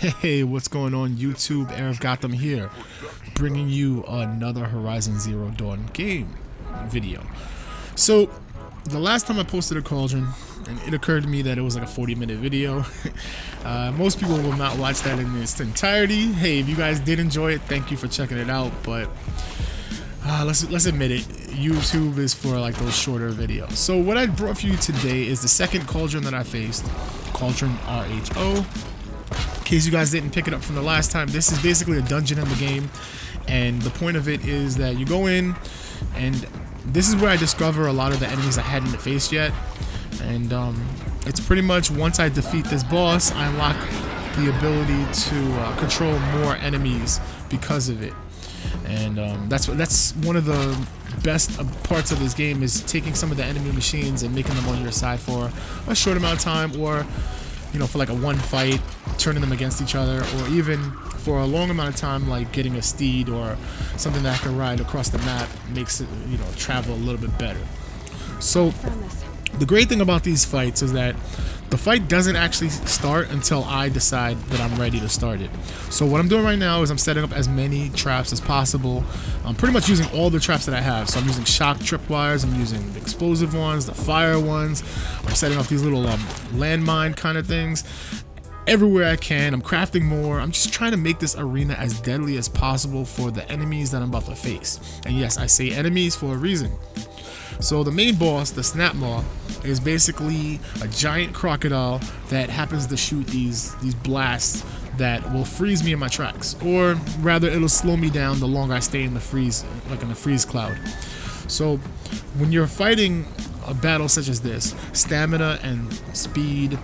Hey, what's going on YouTube? HeirOfGotham here, bringing you another Horizon Zero Dawn game video. So, the last time I posted a Cauldron, and it occurred to me that it was like a 40-minute video. Most people will not watch that in its entirety. Hey, if you guys did enjoy it, thank you for checking it out, but let's admit it, YouTube is for like those shorter videos. So what I brought for you today is the second Cauldron that I faced, Cauldron RHO. In case you guys didn't pick it up from the last time, this is basically a dungeon in the game, and the point of it is that you go in, and this is where I discover a lot of the enemies I hadn't faced yet. And it's pretty much once I defeat this boss, I unlock the ability to control more enemies because of it. And that's one of the best parts of this game, is taking some of the enemy machines and making them on your side for a short amount of time, or for like a one fight, turning them against each other, or even for a long amount of time, like getting a steed or something that I can ride across the map makes it travel a little bit better. So the great thing about these fights is that the fight doesn't actually start until I decide that I'm ready to start it. So what I'm doing right now is I'm setting up as many traps as possible. I'm pretty much using all the traps that I have. So I'm using shock tripwires, I'm using the explosive ones, the fire ones. I'm setting up these little landmine kind of things everywhere I can. I'm crafting more. I'm just trying to make this arena as deadly as possible for the enemies that I'm about to face. And yes, I say enemies for a reason. So the main boss, the Snap Maw, is basically a giant crocodile that happens to shoot these blasts that will freeze me in my tracks, or rather it'll slow me down the longer I stay in the freeze, like in the freeze cloud. So when you're fighting a battle such as this, stamina and speed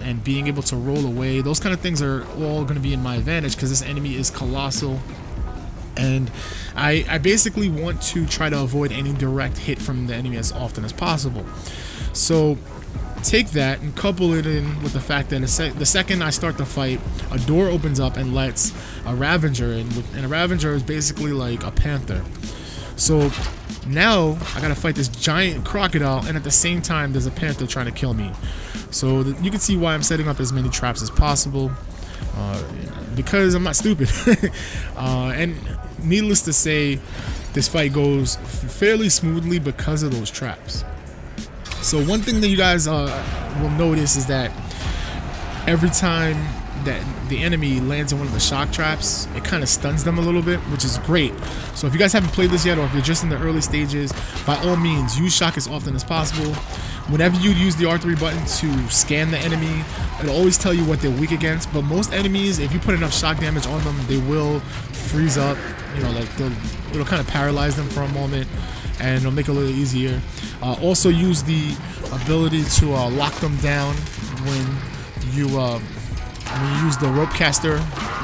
and being able to roll away, those kind of things are all going to be in my advantage because this enemy is colossal. And I basically want to try to avoid any direct hit from the enemy as often as possible. So take that and couple it in with the fact that the second I start the fight, a door opens up and lets a Ravager in, and a Ravager is basically like a panther. So now I gotta fight this giant crocodile, and at the same time there's a panther trying to kill me. So you can see why I'm setting up as many traps as possible, because I'm not stupid. And needless to say, this fight goes fairly smoothly because of those traps. So one thing that you guys will notice is that every time that the enemy lands in one of the shock traps, it kind of stuns them a little bit, which is great. So if you guys haven't played this yet, or if you're just in the early stages, by all means use shock as often as possible. Whenever you use the R3 button to scan the enemy, it'll always tell you what they're weak against. But most enemies, if you put enough shock damage on them, they will freeze up. Like it'll kind of paralyze them for a moment, and it'll make it a little easier. Also use the ability to lock them down when you use the rope caster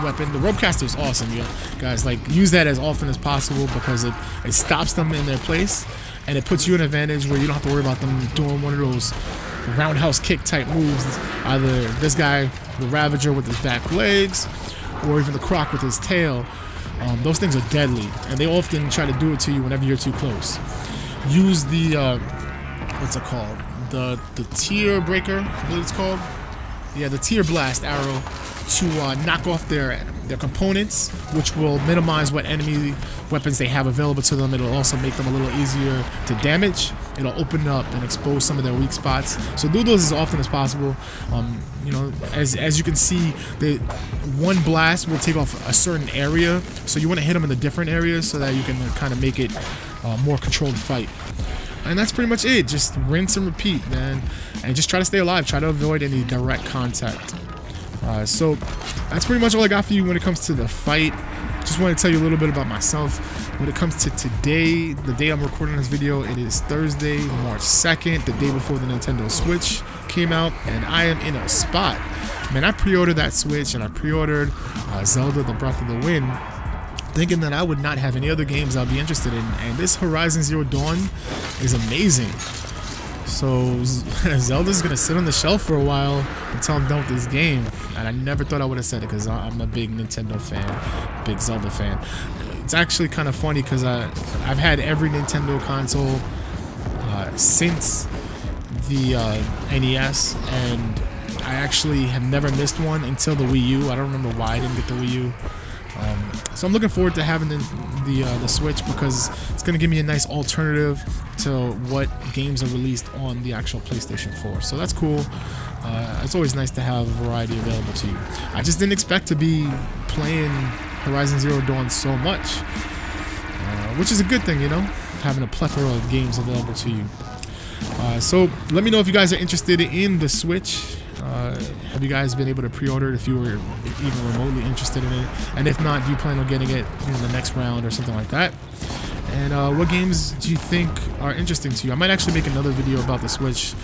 weapon. The rope caster is awesome, guys. Like, use that as often as possible because it stops them in their place, and it puts you in an advantage where you don't have to worry about them doing one of those roundhouse kick type moves. Either this guy, the Ravager with his back legs, or even the Croc with his tail. Those things are deadly, and they often try to do it to you whenever you're too close. Use the what's it called? The tear breaker, I believe it's called. Yeah, the tear blast arrow to knock off their components, which will minimize what enemy weapons they have available to them. It'll also make them a little easier to damage. It'll open up and expose some of their weak spots. So do those as often as possible. As you can see, one blast will take off a certain area, so you want to hit them in the different areas so that you can kind of make it a more controlled fight. And that's pretty much it. Just rinse and repeat, man. And just try to stay alive. Try to avoid any direct contact. So that's pretty much all I got for you when it comes to the fight. Just want to tell you a little bit about myself. When it comes to today, the day I'm recording this video, it is Thursday, March 2nd, the day before the Nintendo Switch came out, and I am in a spot. Man, I pre-ordered that Switch, and I pre-ordered Zelda: The Breath of the Wind, thinking that I would not have any other games I'll be interested in, and this Horizon Zero Dawn is amazing. So Zelda's gonna sit on the shelf for a while until I'm done with this game, and I never thought I would have said it because I'm a big Nintendo fan, big Zelda fan. It's actually kind of funny because I've had every Nintendo console since the NES, and I actually have never missed one until the Wii U. I don't remember why I didn't get the Wii U. So I'm looking forward to having the Switch, because it's going to give me a nice alternative to what games are released on the actual PlayStation 4. So that's cool. It's always nice to have a variety available to you. I just didn't expect to be playing Horizon Zero Dawn so much, which is a good thing, you know, having a plethora of games available to you. So let me know if you guys are interested in the Switch. Have you guys been able to pre-order it if you were even remotely interested in it? And if not, do you plan on getting it in the next round or something like that? And what games do you think are interesting to you? I might actually make another video about the Switch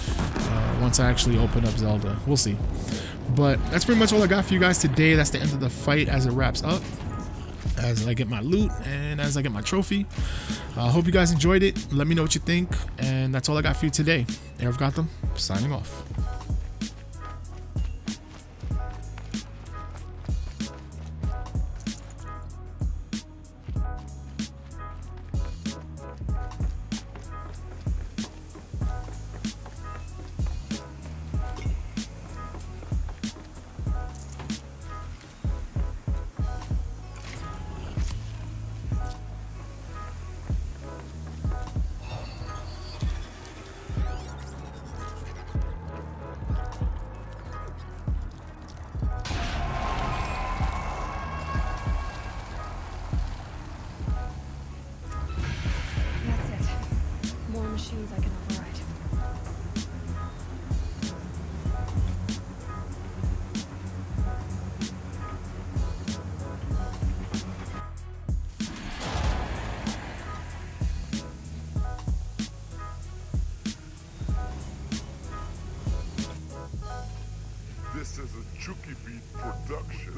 once I actually open up Zelda. We'll see. But that's pretty much all I got for you guys today. That's the end of the fight as it wraps up, as I get my loot and as I get my trophy. I hope you guys enjoyed it. Let me know what you think. And that's all I got for you today. HeirOfGotham, signing off. Machines I can override. This is a Chucky Beat production.